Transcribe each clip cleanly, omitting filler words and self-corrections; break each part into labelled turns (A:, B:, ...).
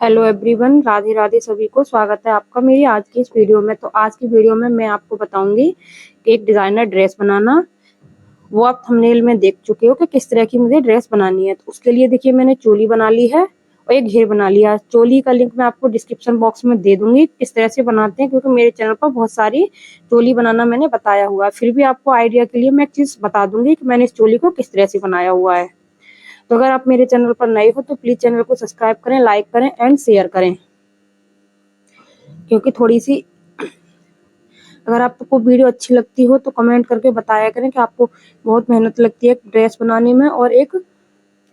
A: Hello everyone, Radhe Radhe. सभी को स्वागत है आपका मेरी आज की इस वीडियो में। तो आज की वीडियो में मैं आपको बताऊंगी कि एक डिजाइनर ड्रेस बनाना। वो आप थंबनेल में देख चुके हो कि किस तरह की मुझे ड्रेस बनानी है। तो उसके लिए देखिए मैंने चोली बना ली है और एक घेर बना लिया। चोली का लिंक मैं आपको डिस्क्रिप्शन बॉक्स में दे दूंगी किस तरह से बनाते हैं, क्योंकि मेरे चैनल पर बहुत सारी चोली बनाना मैंने बताया हुआ है। फिर भी आपको आइडिया के लिए मैं एक चीज बता दूंगी कि मैंने इस चोली को किस तरह से बनाया हुआ है। तो अगर आप मेरे चैनल पर नए हो तो प्लीज चैनल को सब्सक्राइब करें, लाइक करें एंड शेयर करें, क्योंकि थोड़ी सी अगर आपको वीडियो अच्छी लगती हो तो कमेंट करके बताया करें कि आपको बहुत मेहनत लगती है ड्रेस बनाने में और एक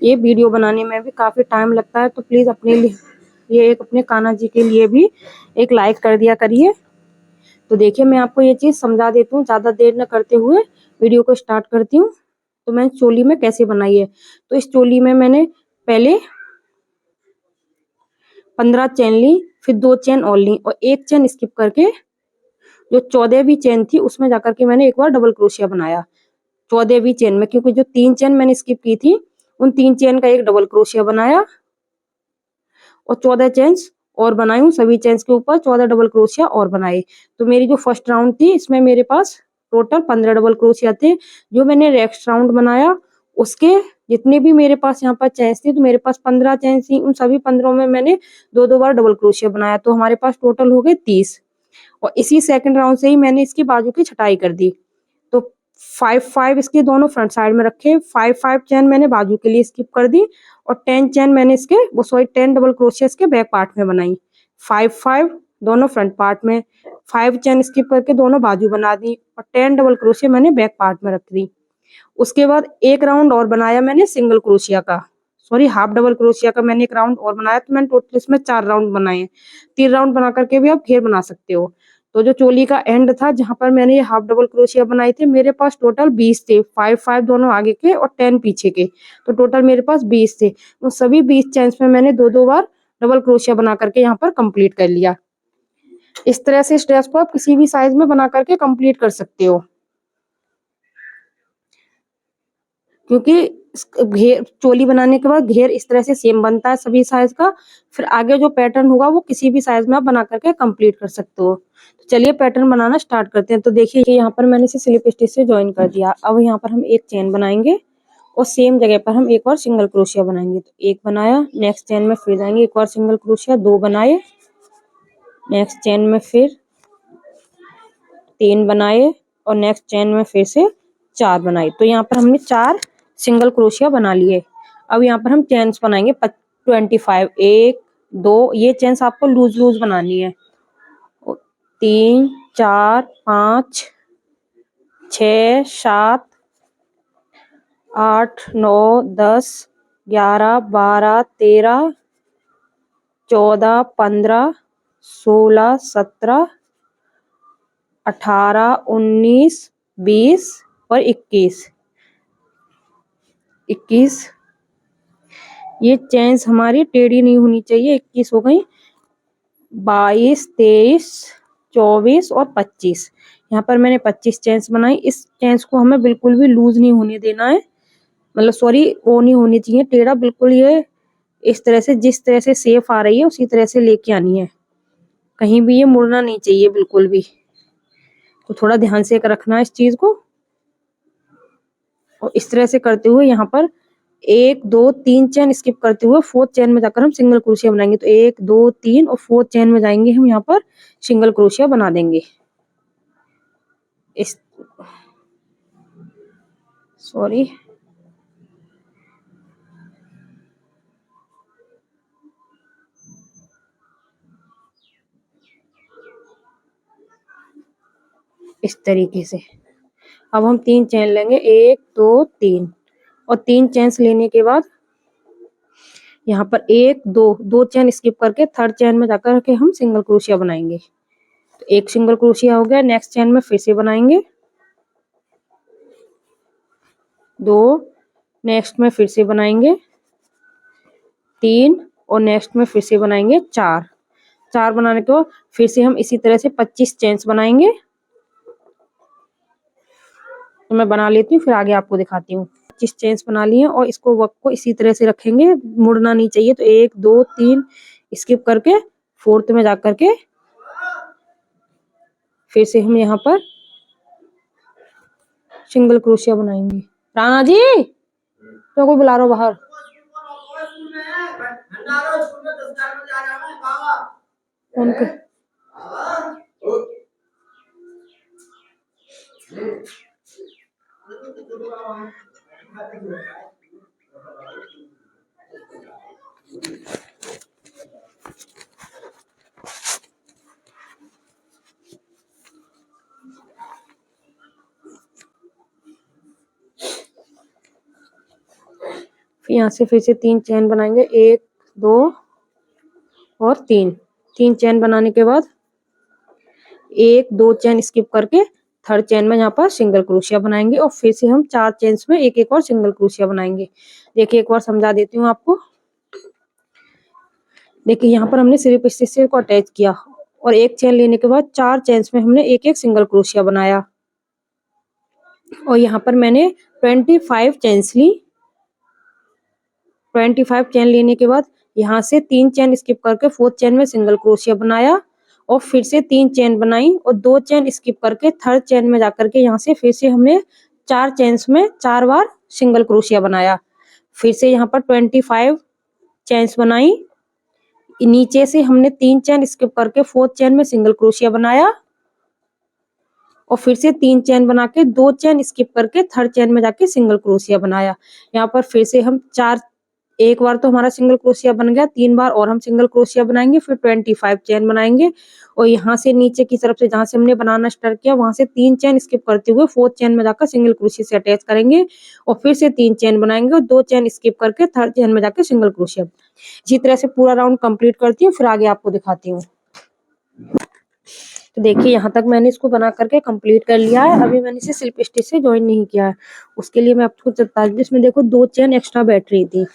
A: ये वीडियो बनाने में भी काफी टाइम लगता है। तो प्लीज अपने लिए ये एक अपने कान्हा जी के लिए भी एक लाइक कर दिया करिए। तो देखिए मैं आपको ये चीज समझा देती हूँ, ज्यादा देर न करते हुए वीडियो को स्टार्ट करती हूँ। तो मैं चोली में कैसे बनाई है, तो इस चोली में मैंने पहले 15 चेन ली, फिर 2 चेन और ली और एक चेन स्किप करके जो 14वीं चेन थी उसमें जाकर के मैंने एक बार डबल क्रोशिया बनाया 14वीं चेन में, क्योंकि जो 3 चेन मैंने स्किप की थी उन 3 चेन का एक डबल क्रोशिया बनाया और 14 चेन्स और बनाई हूँ। सभी चेन्स के ऊपर 14 डबल क्रोशिया और बनाए। तो मेरी जो फर्स्ट राउंड थी इसमें मेरे पास टोटल 15 डबल क्रोशिया थे। जो मैंने नेक्स्ट राउंड बनाया उसके जितने भी मेरे पास यहाँ पर चेन्स थी, तो मेरे पास 15 चेन्स थी। उन सभी 15 में मैंने दो दो बार डबल क्रोशिया बनाया, तो हमारे पास टोटल हो गए 30। और इसी सेकंड राउंड से ही मैंने इसकी बाजू की छटाई कर दी। तो 5-5 इसके दोनों फ्रंट साइड में रखे, 5-5 चैन मैंने बाजू के लिए स्किप कर दी और 10 चैन मैंने इसके 10 डबल क्रोशिया इसके बैक पार्ट में बनाई। 5-5 दोनों फ्रंट पार्ट में, 5 चैन स्किप करके दोनों बाजू बना दी और 10 डबल क्रोशिया मैंने बैक पार्ट में रख दी। उसके बाद एक राउंड और बनाया मैंने सिंगल क्रोशिया का, सॉरी हाफ डबल क्रोशिया का मैंने एक राउंड और बनाया। तो मैंने टोटल इसमें 4 राउंड बनाए हैं। 3 राउंड बना करके भी आप घेर बना सकते हो। तो जो चोली का एंड था जहां पर मैंने ये हाफ डबल क्रोशिया बनाई थी, मेरे पास टोटल 20 थे, 5-5 दोनों आगे के और 10 पीछे के। तो टोटल मेरे पास 20 थे। उन सभी 20 चेन्स में मैंने दो दो बार डबल क्रोशिया बना करके यहाँ पर कंप्लीट कर लिया। इस तरह से इस ड्रेस को आप किसी भी साइज में बना करके कंप्लीट कर सकते हो, क्योंकि घेर चोली बनाने के बाद घेर इस तरह से सेम बनता है सभी साइज का। फिर आगे जो पैटर्न होगा वो किसी भी साइज में आप बना करके कंप्लीट कर सकते हो। तो चलिए पैटर्न बनाना स्टार्ट करते हैं। तो देखिए यहाँ पर मैंने इसे स्लिप स्टिच से ज्वाइन कर दिया। अब यहाँ पर हम एक चेन बनाएंगे और सेम जगह पर हम एक और सिंगल क्रोशिया बनाएंगे। तो एक बनाया, नेक्स्ट चेन में फिर जाएंगे, एक और सिंगल क्रोशिया, 2 बनाए, नेक्स्ट चेन में फिर 3 बनाए और नेक्स्ट चेन में फिर से 4 बनाए। तो यहाँ पर हमने 4 सिंगल क्रोशिया बना लिए। अब यहाँ पर हम चेन्स बनाएंगे 25, 1 2, ये चेन्स आपको लूज लूज बनानी है। 3 4 5 6 7 8 9 10 11 12 13 14 15 16 17 18 19 20 और 21। ये चेन्स हमारी टेढ़ी नहीं होनी चाहिए। 21 हो गई, 22 23 24 और 25। यहाँ पर मैंने 25 चेन्स बनाई। इस चेन्स को हमें बिल्कुल भी लूज नहीं होने देना है, मतलब सॉरी वो नहीं होनी चाहिए टेढ़ा बिल्कुल। ये इस तरह से जिस तरह से शेप आ रही है उसी तरह से लेके आनी है, कहीं भी ये मुड़ना नहीं चाहिए बिल्कुल भी। तो थोड़ा ध्यान से रखना है इस चीज को। और इस तरह से करते हुए यहाँ पर 1 2 3 चेन स्किप करते हुए 4th चेन में जाकर हम सिंगल क्रोशिया बनाएंगे। तो 1 2 3 और 4th चेन में जाएंगे हम, यहाँ पर सिंगल क्रोशिया बना देंगे। इस सॉरी इस तरीके से अब हम 3 चेन लेंगे, 1 2 3 और 3 चेन्स लेने के बाद यहाँ पर 1 2 चेन स्किप करके 3rd चेन में जाकर के हम सिंगल क्रोशिया बनाएंगे। तो एक सिंगल क्रोशिया हो गया, नेक्स्ट चेन में फिर से बनाएंगे 2, नेक्स्ट में फिर से बनाएंगे 3 और नेक्स्ट में फिर से बनाएंगे 4 बनाने के बाद फिर से हम इसी तरह से 25 चेन्स बनाएंगे। तो मैं बना लेती हूँ फिर आगे आपको दिखाती हूँ। 25 चेन्स बना लिए और इसको वर्क को इसी तरह से रखेंगे, मुड़ना नहीं चाहिए। तो 1 2 3 स्किप करके फोर्थ में जा करके फिर से हम यहाँ पर सिंगल क्रोशिया बनाएंगे। राणा जी तो कोई बुला रहा हो बाहर। उनके यहाँ से फिर से 3 चेन बनाएंगे, 1 2 और 3 चेन बनाने के बाद 1 2 चेन स्किप करके थर्ड चेन में यहाँ पर सिंगल क्रोशिया बनाएंगे और फिर से हम 4 चेन्स में एक और सिंगल क्रोशिया बनाएंगे। देखिए एक बार समझा देती हूँ आपको। देखिए यहाँ पर हमने स्लिप स्टिच को अटैच किया और एक चेन लेने के बाद 4 चेन्स में हमने एक सिंगल क्रोशिया बनाया और यहाँ पर मैंने 25 चेन्स ली। 25 चेन लेने के बाद यहाँ से 3 चेन स्किप करके फोर्थ चेन में सिंगल क्रोशिया बनाया और फिर से 3 चेन बनाई और 2 चेन स्किप करके थर्ड चेन में जाकर के यहाँ से फिर से हमने 4 चेन्स में 4 बार सिंगल क्रोशिया बनाया। फिर से यहाँ पर 25 चेन्स बनाई, नीचे से हमने 3 चेन स्किप करके फोर्थ चेन में सिंगल क्रोशिया बनाया और फिर से 3 चेन बना के 2 चेन स्किप करके थर्ड चेन में जाके सिंगल क्रोशिया बनाया। यहाँ पर फिर से हम एक बार तो हमारा सिंगल क्रोशिया बन गया, 3 बार और हम सिंगल क्रोशिया बनाएंगे, फिर 25 चेन बनाएंगे और यहाँ से नीचे की तरफ से जहां से हमने बनाना स्टार्ट किया वहां से 3 चेन स्किप करते हुए फोर्थ चेन में जाकर सिंगल क्रोशिया से अटैच करेंगे और फिर से 3 चेन बनाएंगे और 2 चेन स्किप करके थर्ड चेन में जाकर सिंगल क्रोशिया। इसी तरह से पूरा राउंड कंप्लीट करती हूँ, फिर आगे आपको दिखाती हूँ। तो देखिए यहाँ तक मैंने इसको बना करके कंप्लीट कर लिया है। अभी मैंने इसे स्लिप स्टिच से ज्वाइन नहीं किया है, उसके लिए मैं आपको बता दूं, इसमें देखो 2 चेन एक्स्ट्रा बैठ रही थी।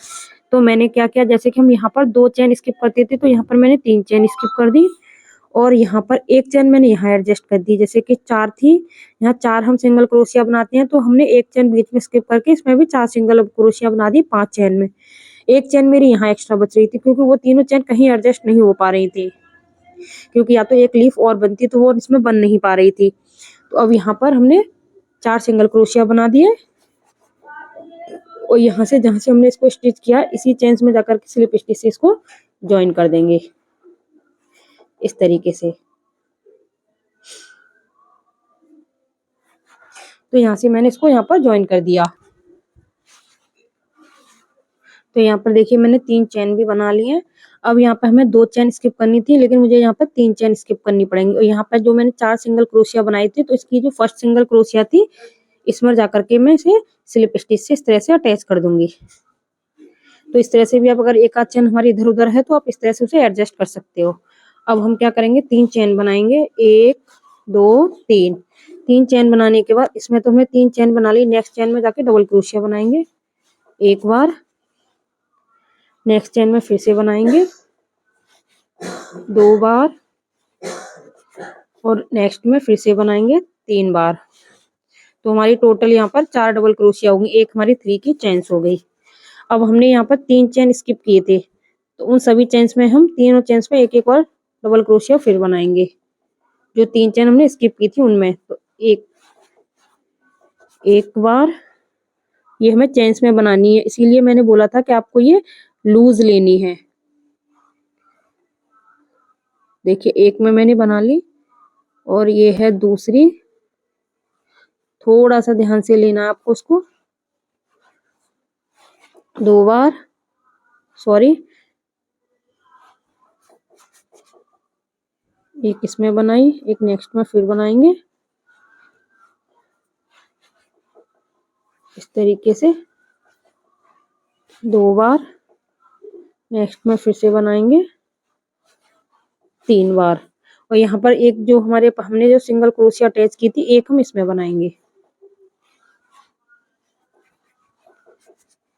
A: तो मैंने क्या किया, जैसे कि हम यहाँ पर 2 चेन स्किप करते थे तो यहाँ पर मैंने 3 चेन स्किप कर दी और यहाँ पर 1 चेन मैंने यहाँ एडजस्ट कर दी। जैसे कि 4 थी, यहाँ 4 हम सिंगल क्रोशिया बनाते हैं तो हमने 1 चेन बीच में स्किप करके इसमें भी 4 सिंगल क्रोशिया बना दी 5 चेन में। 1 चेन मेरी यहाँ एक्स्ट्रा बच रही थी क्योंकि वो तीनों चेन कहीं एडजस्ट नहीं हो पा रही थी, क्योंकि या तो एक लीफ और बनती तो वो इसमें बन नहीं पा रही थी। तो अब यहाँ पर हमने 4 सिंगल क्रोशिया बना दिए और यहाँ से जहां से हमने इसको स्टिच किया इसी चेन्स में जाकर के स्लिप स्टिच से इसको ज्वाइन कर देंगे इस तरीके से। तो यहाँ से मैंने इसको यहाँ पर ज्वाइन कर दिया। तो यहाँ पर देखिए मैंने 3 चेन भी बना ली है। अब यहाँ पर हमें 2 चेन स्किप करनी थी लेकिन मुझे यहाँ पर 3 चेन स्किप करनी पड़ेंगी और यहाँ पर जो मैंने 4 सिंगल क्रोशिया बनाई थी तो इसकी जो फर्स्ट सिंगल क्रोशिया थी इसमें जाकर के मैं इसे स्लिप स्टिच से इस तरह से अटैच कर दूंगी। तो इस तरह से भी आप अगर एक आध चेन हमारी इधर उधर है तो आप इस तरह से उसे एडजस्ट कर सकते हो। अब हम क्या करेंगे, 3 चेन बनाएंगे, 1 2 3 चेन बनाने के बाद इसमें तो हमने 3 चेन बना ली, नेक्स्ट चेन में जाके डबल क्रोशिया बनाएंगे एक बार, नेक्स्ट चेन में फिर से बनाएंगे 2 बार और नेक्स्ट में फिर से बनाएंगे 3 बार। तो हमारी टोटल यहाँ पर 4 डबल क्रोशिया होंगी, एक हमारी 3 की चेन्स हो गई। अब हमने यहाँ पर 3 चेन स्किप किए थे तो उन सभी चेन्स में हम तीनों चेन्स में एक और डबल क्रोशिया फिर बनाएंगे। जो 3 चेन हमने स्किप की थी उनमें तो एक बार ये हमें चेन्स में बनानी है, इसीलिए मैंने बोला था कि आपको ये लूज लेनी है। देखिए एक में मैंने बना ली और ये है दूसरी, थोड़ा सा ध्यान से लेना है आपको उसको। 2 बार, सॉरी, एक इसमें बनाई, एक नेक्स्ट में फिर बनाएंगे इस तरीके से 2 बार, नेक्स्ट में फिर से बनाएंगे 3 बार और यहाँ पर एक जो हमने जो सिंगल क्रोशिया अटैच की थी एक हम इसमें बनाएंगे।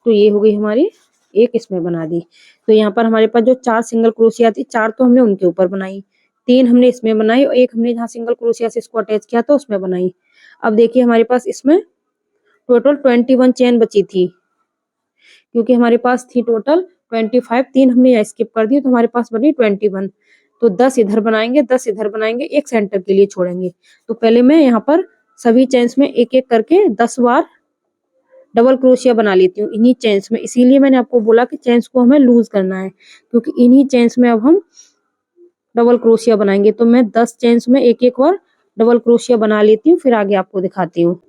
A: तो ये हो गई हमारी, एक इसमें बना दी। तो यहाँ पर हमारे पास जो 4 सिंगल क्रोशिया थी, 4 तो हमने उनके ऊपर बनाई, 3 हमने इसमें बनाई और एक हमने जहाँ सिंगल क्रोशिया से इसको अटैच किया था उसमें बनाई। अब देखिए हमारे पास इसमें टोटल 21 चेन बची थी, क्योंकि हमारे पास थी टोटल 25, 3 हमने यहाँ स्किप कर दिए तो हमारे पास बनी 21। तो 10 इधर बनाएंगे, 10 इधर बनाएंगे, एक सेंटर के लिए छोड़ेंगे। तो पहले मैं यहाँ पर सभी चेन्स में एक एक करके 10 बार डबल क्रोशिया बना लेती हूँ इन्हीं चेन्स में। इसीलिए मैंने आपको बोला कि चेन्स को हमें लूज करना है, क्योंकि इन्हीं चेन्स में अब हम डबल क्रोशिया बनाएंगे। तो मैं 10 चेन्स में एक एक बार डबल क्रोशिया बना लेती हूँ, फिर आगे आपको दिखाती हूँ।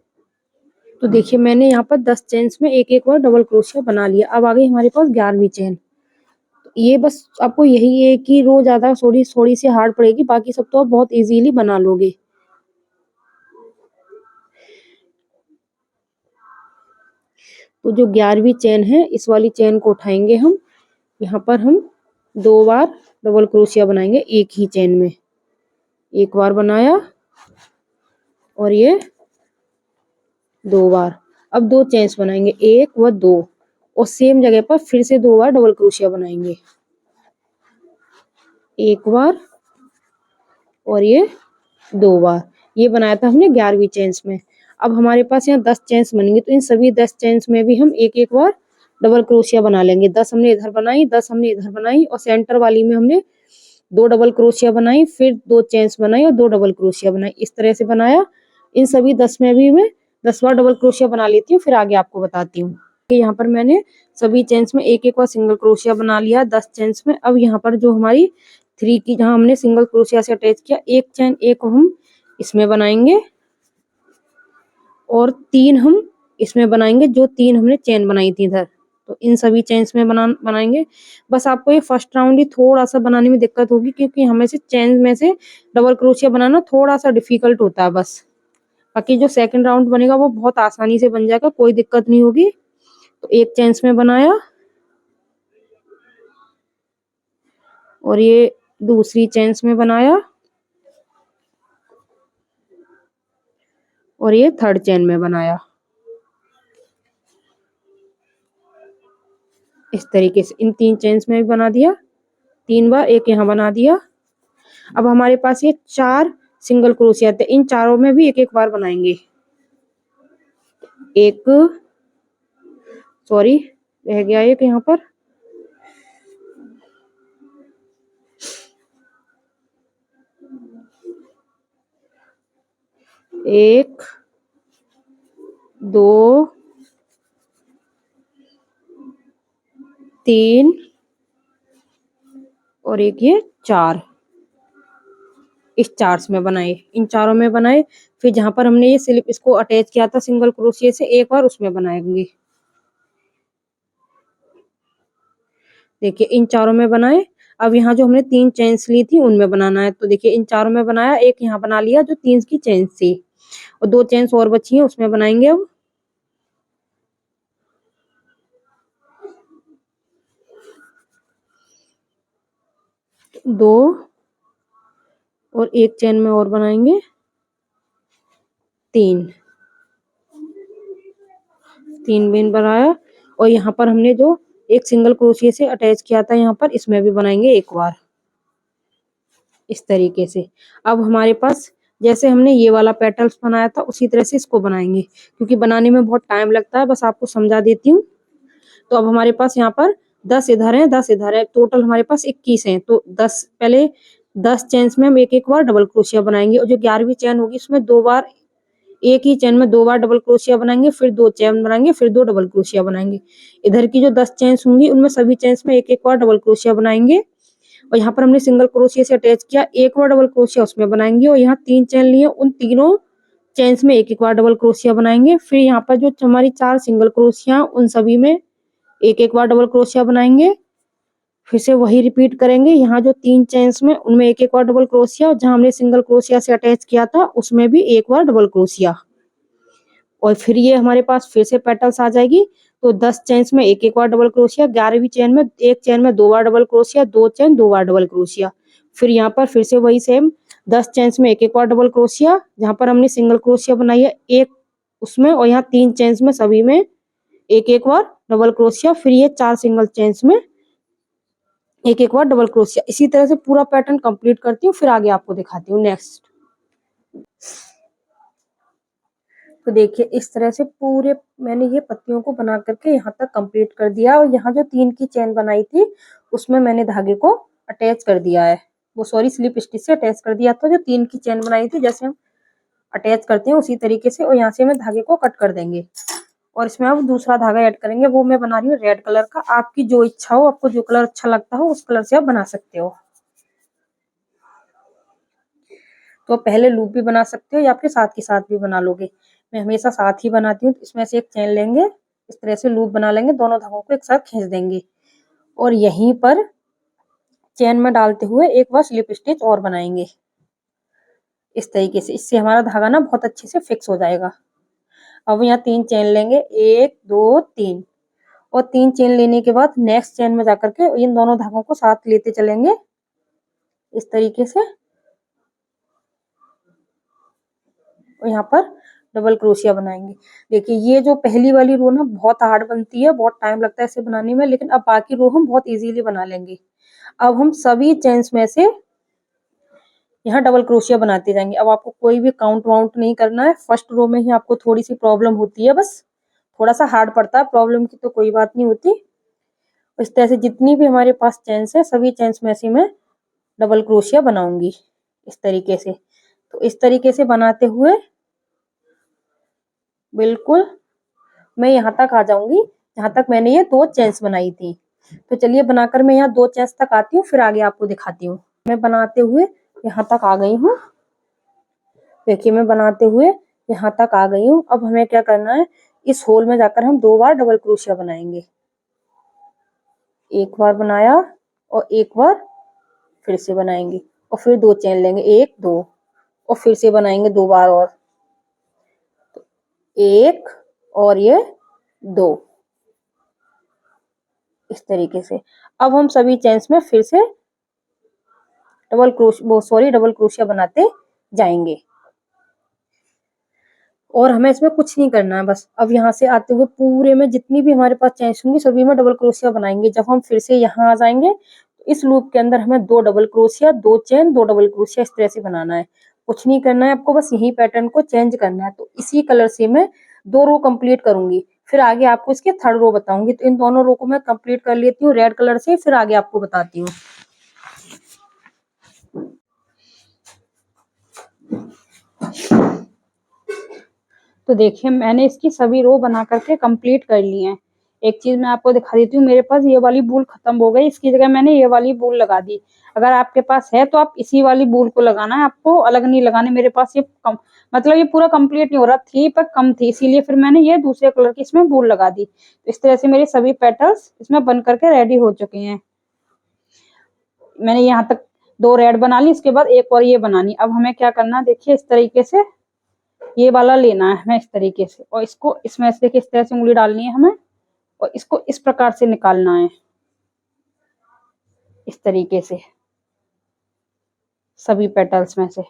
A: तो देखिए मैंने यहाँ पर 10 चेन्स में एक एक बार डबल क्रोशिया बना लिया। अब आ गई हमारे पास 11वीं चेन। तो ये बस आपको यही है कि रो ज्यादा थोड़ी थोड़ी सी हार्ड पड़ेगी, बाकी सब तो आप बहुत इजीली बना लोगे। तो जो 11वीं चेन है, इस वाली चेन को उठाएंगे हम। यहाँ पर हम 2 बार डबल क्रोशिया बनाएंगे एक ही चेन में। एक बार बनाया और ये 2 बार। अब 2 चेन्स बनाएंगे, 1 व 2, और सेम जगह पर फिर से 2 बार डबल क्रोशिया बनाएंगे। एक बार और ये 2 बार। ये बनाया था हमने 11वीं चेन्स में। अब हमारे पास यहाँ 10 चेन्स बनेंगे, तो इन सभी 10 चेन्स में भी हम एक एक बार डबल क्रोशिया बना लेंगे। 10 हमने इधर बनाई, 10 हमने इधर बनाई, और सेंटर वाली में हमने 2 डबल क्रोशिया बनाई, फिर 2 चेन्स बनाई और 2 डबल क्रोशिया बनाई। इस तरह से बनाया। इन सभी 10 में भी मैं 10 बार डबल क्रोशिया बना लेती हूँ, फिर आगे आपको बताती हूँ। यहाँ पर मैंने सभी चेन्स में एक एक बार सिंगल क्रोशिया बना लिया 10 चेन्स में। अब यहाँ पर जो हमारी 3 की जहाँ हमने सिंगल क्रोशिया से अटैच किया, एक चेन एक हम इसमें बनाएंगे और 3 हम इसमें बनाएंगे, जो 3 हमने चेन बनाई थी इधर। तो इन सभी चेन्स में बनाएंगे। बस आपको ये फर्स्ट राउंड ही थोड़ा सा बनाने में दिक्कत होगी, क्योंकि हमें से चेन में से डबल क्रोशिया बनाना थोड़ा सा डिफिकल्ट होता है बस। बाकी जो सेकंड राउंड बनेगा वो बहुत आसानी से बन जाएगा, कोई दिक्कत नहीं होगी। तो एक चेन्स में बनाया और ये दूसरी चेन्स में बनाया और ये थर्ड चेन में बनाया। इस तरीके से इन 3 चेन्स में भी बना दिया 3 बार, एक यहाँ बना दिया। अब हमारे पास ये 4 सिंगल क्रोशिया थे, इन चारों में भी एक एक बार बनाएंगे। एक सॉरी रह गया एक यहाँ पर, एक 2 3 और एक ये 4। इस 4 में बनाए, इन चारों में बनाए। फिर जहां पर हमने ये स्लिप इसको अटैच किया था सिंगल क्रोशिया से, एक बार उसमें बनाएंगे। देखिए इन चारों में बनाए। अब यहाँ जो हमने 3 चेन्स ली थी उनमें बनाना है। तो देखिए इन चारों में बनाया, एक यहाँ बना लिया जो 3 की चेन्स थी, और 2 चेन्स और बची हैं उसमें बनाएंगे। अब 2 और एक चेन में और बनाएंगे 3 बीन बनाया। और यहाँ पर हमने जो एक सिंगल क्रोशिया से अटैच किया था यहाँ पर, इसमें भी बनाएंगे एक बार इस तरीके से। अब हमारे पास जैसे हमने ये वाला पेटल्स बनाया था उसी तरह से इसको बनाएंगे, क्योंकि बनाने में बहुत टाइम लगता है, बस आपको समझा देती हूँ। तो अब हमारे पास यहाँ पर 10 इधर है, 10 इधर है, टोटल हमारे पास 21 है। तो 10 पहले 10 चेन्स में हम एक एक बार डबल क्रोशिया बनाएंगे, और जो 11वीं चेन होगी उसमें 2 बार, एक ही चेन में 2 बार डबल क्रोशिया बनाएंगे, फिर 2 चेन बनाएंगे, फिर 2 डबल क्रोशिया बनाएंगे। इधर की जो 10 चेन्स होंगी उनमें सभी चेन्स में एक एक बार डबल क्रोशिया बनाएंगे। और यहाँ पर हमने सिंगल क्रोशिया से अटैच किया, एक बार डबल क्रोशिया उसमें बनाएंगे, और यहाँ 3 चेन लिए उन तीनों चेन्स में एक एक बार डबल क्रोशिया बनाएंगे। फिर यहाँ पर जो हमारी 4 सिंगल क्रोशिया उन सभी में एक एक बार डबल क्रोशिया बनाएंगे। फिर से वही रिपीट करेंगे। यहाँ जो 3 चेन्स में उनमें एक एक बार डबल क्रोशिया, और जहाँ हमने सिंगल क्रोशिया से अटैच किया था उसमें भी एक बार डबल क्रोशिया। और फिर ये हमारे पास फिर से पेटल्स आ जाएगी। तो 10 चेन्स में एक एक बार डबल क्रोशिया, 11वीं चेन में एक चेन में 2 बार डबल क्रोशिया, 2 चेन 2 बार डबल क्रोशिया। फिर यहाँ पर फिर से वही सेम 10 चेन्स में एक एक बार डबल क्रोशिया, जहाँ पर हमने सिंगल क्रोशिया बनाई है एक उसमें, और यहाँ 3 चेन्स में सभी में एक एक बार डबल क्रोशिया। फिर ये 4 सिंगल चेन्स में एक एक बार डबल क्रोशिया। इसी तरह से पूरा पैटर्न कंप्लीट करती हूँ, फिर आगे आपको दिखाती हूँ नेक्स्ट। तो देखिए इस तरह से पूरे मैंने ये पत्तियों को बना करके यहाँ तक कंप्लीट कर दिया और यहाँ जो 3 की चेन बनाई थी उसमें मैंने धागे को अटैच कर दिया है, वो सॉरी स्लिप स्टिच से अटैच कर दिया था। जो 3 की चेन बनाई थी जैसे हम अटैच करते हैं उसी तरीके से, और यहाँ से मैं धागे को कट कर देंगे और इसमें अब दूसरा धागा ऐड करेंगे। वो मैं बना रही हूँ रेड कलर का, आपकी जो इच्छा हो, आपको जो कलर अच्छा लगता हो उस कलर से आप बना सकते हो। तो पहले लूप भी बना सकते हो या फिर साथ के साथ भी बना लोगे। मैं हमेशा साथ ही बनाती हूँ। इसमें से एक चेन लेंगे, इस तरह से लूप बना लेंगे, दोनों धागों को एक साथ खींच देंगे और यहीं पर चेन में डालते हुए एक बार स्लिप स्टिच और बनाएंगे इस तरीके से। इससे हमारा धागा ना बहुत अच्छे से फिक्स हो जाएगा। अब यहाँ 3 चेन लेंगे, 1 2 3, और 3 चेन लेने के बाद नेक्स्ट चेन में जाकर के इन दोनों धागों को साथ लेते चलेंगे इस तरीके से, और यहाँ पर डबल क्रोशिया बनाएंगे। देखिए ये जो पहली वाली रो ना बहुत हार्ड बनती है, बहुत टाइम लगता है इसे बनाने में, लेकिन अब बाकी रो हम बहुत इजीली बना लेंगे। अब हम सभी चेन्स में से यहाँ डबल क्रोशिया बनाते जाएंगे। अब आपको कोई भी काउंट वाउंट नहीं करना है। फर्स्ट रो में ही आपको थोड़ी सी प्रॉब्लम होती है, बस थोड़ा सा हार्ड पड़ता है, प्रॉब्लम की तो कोई बात नहीं होती। इस तरह से जितनी भी हमारे पास चेन्स है सभी चेन्स में से मैं डबल क्रोशिया बनाऊंगी इस तरीके से। तो इस तरीके से बनाते हुए बिल्कुल मैं यहाँ तक आ जाऊंगी जहां तक मैंने ये 2 चेन्स बनाई थी। तो चलिए बनाकर मैं यहाँ 2 चेन्स तक आती हूँ, फिर आगे आपको दिखाती हूँ। मैं बनाते हुए यहाँ तक आ गई हूँ। देखिए मैं बनाते हुए यहाँ तक आ गई हूँ। अब हमें क्या करना है, इस होल में जाकर हम 2 बार डबल क्रोशिया बनाएंगे। एक बार बनाया और एक बार फिर से बनाएंगे और फिर 2 चेन लेंगे, 1 2, और फिर से बनाएंगे 2 बार और, तो 1 और ये 2 इस तरीके से। अब हम सभी चेन्स में फिर से डबल क्रोशिया बनाते जाएंगे और हमें इसमें कुछ नहीं करना है बस। अब यहाँ से आते हुए पूरे में जितनी भी हमारे पास चेन्स होंगी सभी में डबल क्रोशिया बनाएंगे। जब हम फिर से यहाँ आ जाएंगे तो इस लूप के अंदर हमें 2 double crochet, 2 chain, 2 double crochet इस तरह से बनाना है। कुछ नहीं करना है आपको, बस यही पैटर्न को चेंज करना है। तो इसी कलर से मैं 2 रो कंप्लीट करूंगी, फिर आगे आपको इसके 3rd रो बताऊंगी। तो इन दोनों रो को मैं कंप्लीट कर लेती हूँ रेड कलर से, फिर आगे आपको बताती हूँ। तो देखिए मैंने इसकी सभी रो बना करके कंप्लीट कर ली हैं। एक चीज मैं आपको दिखा देती हूँ, मेरे पास ये वाली बूल खत्म हो गई, इसकी जगह मैंने ये वाली बूल लगा दी। अगर आपके पास है तो आप इसी वाली बूल को लगाना है, आपको अलग नहीं लगाने। मेरे पास ये कम, मतलब ये पूरा कंप्लीट नहीं हो रहा थी पर कम थी, इसीलिए फिर मैंने ये दूसरे कलर की इसमें बूल लगा दी। तो इस तरह से मेरे सभी पेटल्स इसमें बन करके रेडी हो चुके हैं। मैंने यहाँ तक 2 रेड बना ली, इसके बाद एक और ये बनानी। अब हमें क्या करना है, देखिए इस तरीके से ये वाला लेना है हमें इस तरीके से, और इसको इसमें से इस तरह से उंगली डालनी है हमें और इसको इस प्रकार से निकालना है इस तरीके से सभी पेटल्स में से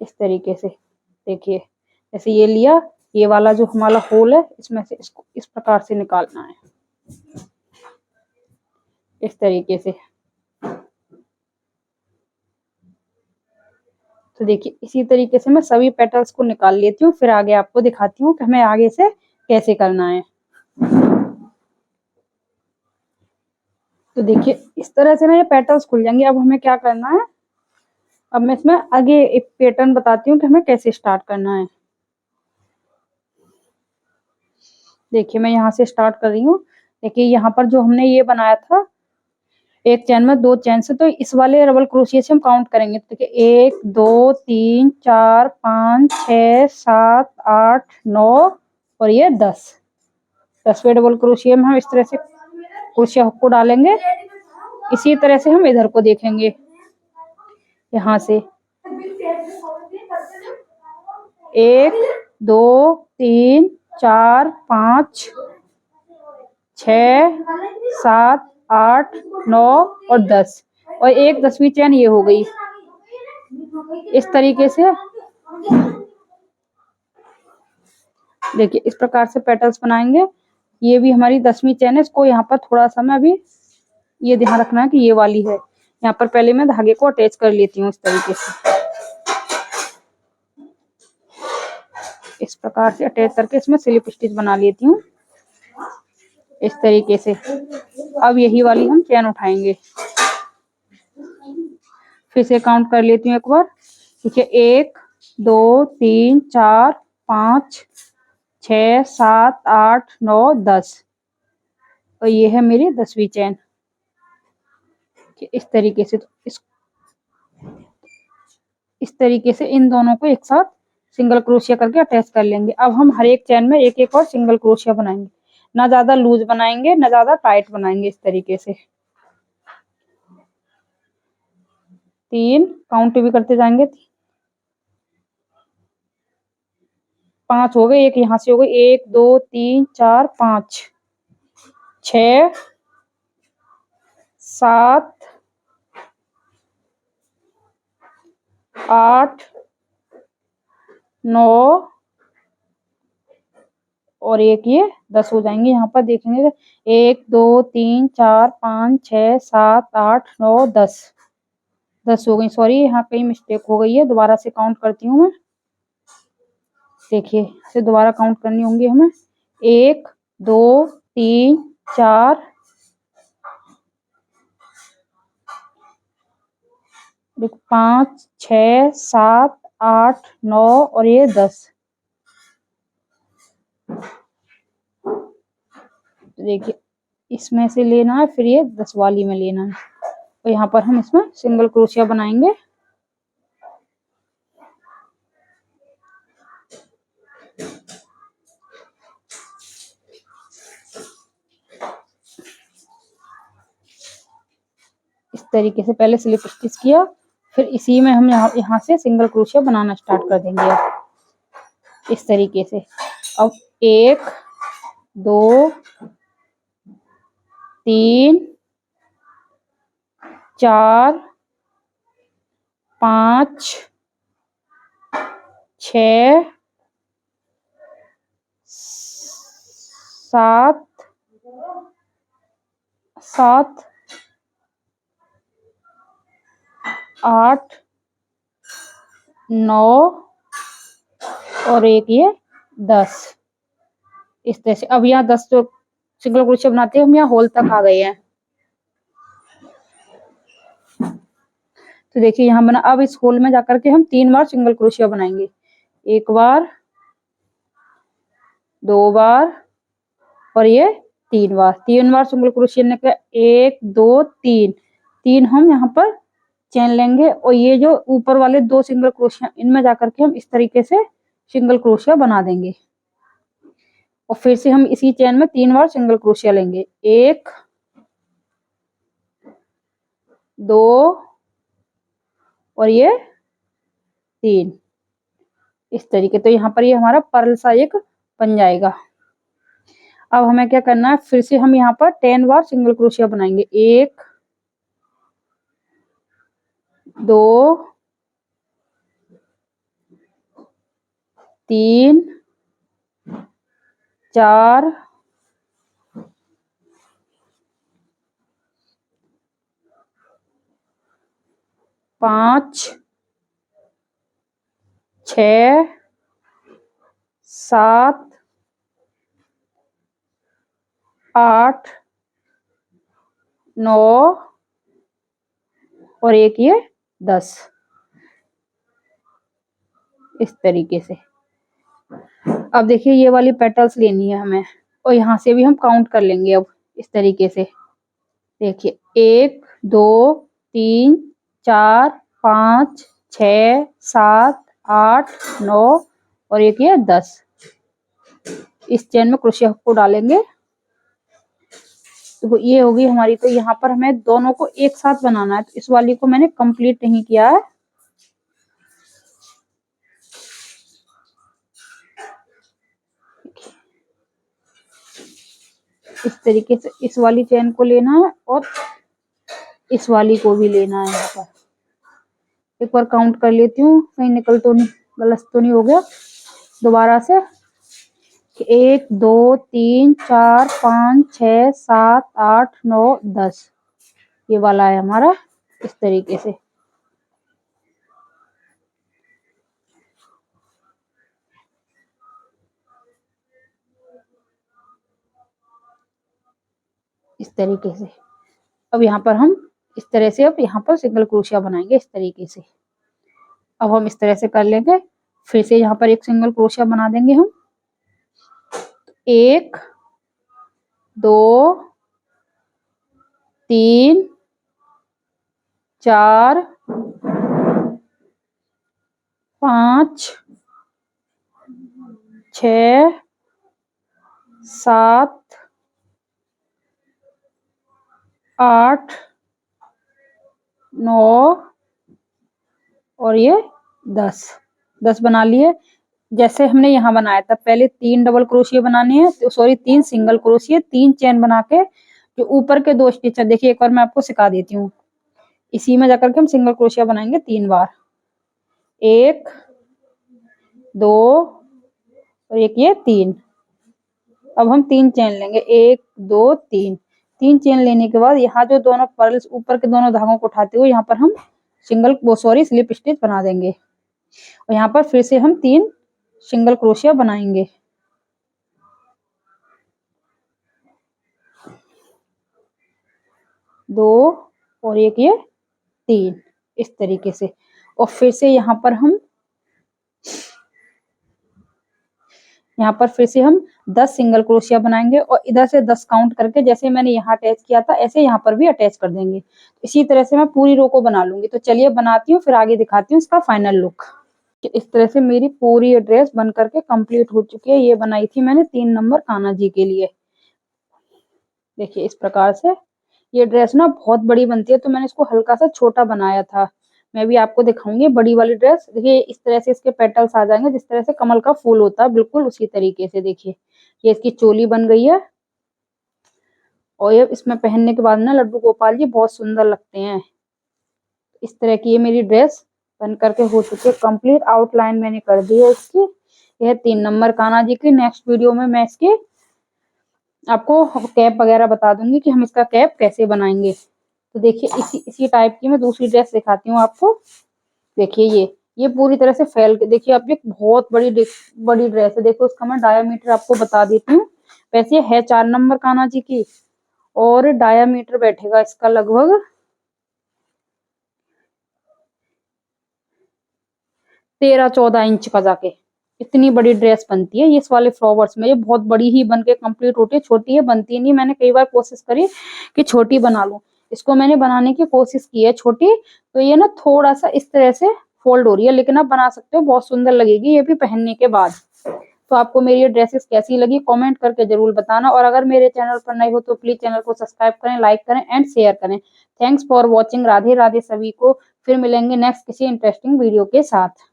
A: इस तरीके से। देखिए जैसे ये लिया, ये वाला जो हमारा होल है इसमें से इसको इस प्रकार से निकालना है इस तरीके से। तो देखिए इसी तरीके से मैं सभी पेटल्स को निकाल लेती हूँ, फिर आगे आपको दिखाती हूँ कि हमें आगे से कैसे करना है। तो देखिए इस तरह से ना ये पेटल्स खुल जाएंगे। अब हमें क्या करना है, अब मैं इसमें आगे एक पैटर्न बताती हूँ कि हमें कैसे स्टार्ट करना है। देखिए मैं यहाँ से स्टार्ट कर रही हूँ। देखिए यहाँ पर जो हमने ये बनाया था एक चैन में 2 चैन से, तो इस वाले डबल क्रोशिया से हम काउंट करेंगे। तो देखिए 1 2 3 4 5 6 7 8 9 और ये 10वें डबल क्रोशिया में हम इस तरह से क्रोशिया हुक को डालेंगे। इसी तरह से हम इधर को देखेंगे, यहाँ से 1 2 3 4 5 6 7 8 9 और 10, और एक 10वीं चैन ये हो गई इस तरीके से। देखिए इस प्रकार से पेटल्स बनाएंगे। ये भी हमारी 10वीं चैन है। इसको यहाँ पर थोड़ा सा मैं अभी ये ध्यान रखना है कि ये वाली है, यहाँ पर पहले मैं धागे को अटैच कर लेती हूँ इस तरीके से। इस प्रकार से अटैच करके इसमें स्लिप स्टिच बना लेती हूँ इस तरीके से। अब यही वाली हम चैन उठाएंगे, फिर से काउंट कर लेती हूँ एक बार। ठीक है, 1 2 3 4 5 6 7 8 9 10 और ये है मेरी 10वीं चैन। इस तरीके से इस तरीके से इन दोनों को एक साथ सिंगल क्रोशिया करके अटैच कर लेंगे। अब हम हर एक चैन में एक एक और सिंगल क्रोशिया बनाएंगे, ना ज्यादा लूज बनाएंगे ना ज्यादा टाइट बनाएंगे। इस तरीके से 3 काउंट भी करते जाएंगे, 5 हो गए, एक यहाँ से हो गई, 1 2 3 4 5 6 7 8 9 और एक ये 10 हो जाएंगे। यहाँ पर देखेंगे 1 2 3 4 5 6 7 8 9 10 हो गई। सॉरी, यहाँ कहीं मिस्टेक हो गई है, दोबारा से काउंट करती हूँ मैं। देखिए, इसे दोबारा काउंट करनी होंगी हमें। 1 2 3 4 5 6 7 8 9 और ये 10। देखिए, इसमें से लेना है, फिर ये 10 वाली में लेना है और यहाँ पर हम इसमें सिंगल क्रोशिया बनाएंगे। इस तरीके से पहले स्लिप स्टिच किया, फिर इसी में हम यहाँ से सिंगल क्रोशिया बनाना स्टार्ट कर देंगे। अब इस तरीके से, अब 1 2 3 4 5 6 7 8 9 और एक ये 10। इस तरह से अब यहाँ 10 जो सिंगल क्रोशिया बनाते हैं, हम यहाँ होल तक आ गए हैं। तो देखिए यहाँ बना। अब इस होल में जाकर के हम 3 बार सिंगल क्रोशिया बनाएंगे, 1 बार 2 बार और ये 3 बार। 3 बार सिंगल क्रोशिया ने का 1 2 3 हम यहाँ पर चेन लेंगे और ये जो ऊपर वाले 2 सिंगल क्रोशिया, इनमें जाकर के हम इस तरीके से सिंगल क्रोशिया बना देंगे और फिर से हम इसी चेन में 3 बार सिंगल क्रोशिया लेंगे, 1 2 और ये 3 इस तरीके। तो यहाँ पर ये हमारा पर्ल सा एक बन जाएगा। अब हमें क्या करना है, फिर से हम यहाँ पर 10 बार सिंगल क्रोशिया बनाएंगे, 1 2 3 4 5 6 7 8 9 और एक ये 10 इस तरीके से। अब देखिए, ये वाली पेटल्स लेनी है हमें और यहाँ से भी हम काउंट कर लेंगे। अब इस तरीके से देखिए, 1 2 3 4 5 6 7 8 9 और एक ये 10 इस चेन में क्रोशिया को डालेंगे। तो ये होगी हमारी। तो यहाँ पर हमें दोनों को एक साथ बनाना है, तो इस वाली को मैंने कंप्लीट नहीं किया है। इस तरीके से इस वाली चेन को लेना है और इस वाली को भी लेना है। यहाँ पर एक बार काउंट कर लेती हूँ, कहीं निकल तो नहीं, गलत तो नहीं हो गया। दोबारा से 1 2 3 4 5 6 7 8 9 10 ये वाला है हमारा। इस तरीके से
B: इस तरीके से। अब यहाँ पर हम इस तरह से अब यहाँ पर सिंगल क्रोशिया बनाएंगे इस तरीके से। अब हम इस तरह से कर लेंगे, फिर से यहाँ पर एक सिंगल क्रोशिया बना देंगे हम। 1 2 3 4 5 6 7 8 9 और ये 10 बना लिए। जैसे हमने यहाँ बनाया था, पहले 3 डबल क्रोशिया बनाने हैं, तो सॉरी 3 सिंगल क्रोशिया, 3 चेन बना के जो ऊपर के 2 स्टिच है, देखिए एक बार मैं आपको सिखा देती हूँ। इसी में जाकर के हम सिंगल क्रोशिया बनाएंगे 3 बार, 1 2 और एक ये 3। अब हम 3 चेन लेंगे, 1 2 3 चेन लेने के बाद यहाँ जो दोनों पर्ल्स ऊपर के दोनों धागों को उठाते हुए यहाँ पर हम स्लिप स्टिच बना देंगे, और यहाँ पर फिर से हम 3 सिंगल क्रोशिया बनाएंगे। दो और एक ये 3 इस तरीके से, और फिर से यहाँ पर फिर से हम 10 सिंगल क्रोशिया बनाएंगे, और इधर से 10 काउंट करके जैसे मैंने यहाँ अटैच किया था ऐसे यहाँ पर भी अटैच कर देंगे। इसी तरह से मैं पूरी रो को बना लूंगी। तो चलिए बनाती हूँ, फिर आगे दिखाती हूँ इसका फाइनल लुक। इस तरह से मेरी पूरी ड्रेस बन करके कंप्लीट हो चुकी है। ये बनाई थी मैंने 3 नंबर कान्हा जी के लिए। देखिए इस प्रकार से ये ड्रेस ना बहुत बड़ी बनती है, तो मैंने इसको हल्का सा छोटा बनाया था। मैं भी आपको दिखाऊंगी बड़ी वाली ड्रेस। देखिए इस तरह से इसके पेटल्स आ जाएंगे, जिस तरह से कमल का फूल होता है, बिल्कुल उसी तरीके से। देखिए ये इसकी चोली बन गई है, और ये इसमें पहनने के बाद ना लड्डू गोपाल जी बहुत सुंदर लगते हैं। इस तरह की ये मेरी ड्रेस बन करके हो चुकी है कंप्लीट। आउटलाइन मैंने कर दी है इसकी। यह 3 नंबर कान्हा जी की। नेक्स्ट वीडियो में मैं इसकी आपको कैप वगैरह बता दूंगी कि हम इसका कैप कैसे बनाएंगे। तो देखिए इसी टाइप की मैं दूसरी ड्रेस दिखाती हूँ आपको। देखिए ये पूरी तरह से फैल के, देखिए आप, ये बहुत बड़ी ड्रेस है। देखो उसका मैं डायामीटर आपको बता देती हूँ। वैसे है 4 नंबर कान्हा जी की, और डायामीटर बैठेगा इसका लगभग 13-14 इंच का जाके। इतनी बड़ी ड्रेस बनती है ये इस वाले फ्लावर्स में। ये बहुत बड़ी ही बन के कंप्लीट होती है, छोटी है बनती नहीं। मैंने कई बार कोशिश करी कि छोटी बना लूं, इसको मैंने बनाने की कोशिश की है छोटी, तो ये ना थोड़ा सा इस तरह से फोल्ड हो रही है, लेकिन आप बना सकते हो, बहुत सुंदर लगेगी ये भी पहनने के बाद। तो आपको मेरी ये ड्रेसेस कैसी लगी कमेंट करके जरूर बताना, और अगर मेरे चैनल पर नए हो तो प्लीज चैनल को सब्सक्राइब करें, लाइक करें एंड शेयर करें। Thanks for watching. Radhe Radhe सभी को। फिर मिलेंगे नेक्स्ट किसी इंटरेस्टिंग वीडियो के साथ।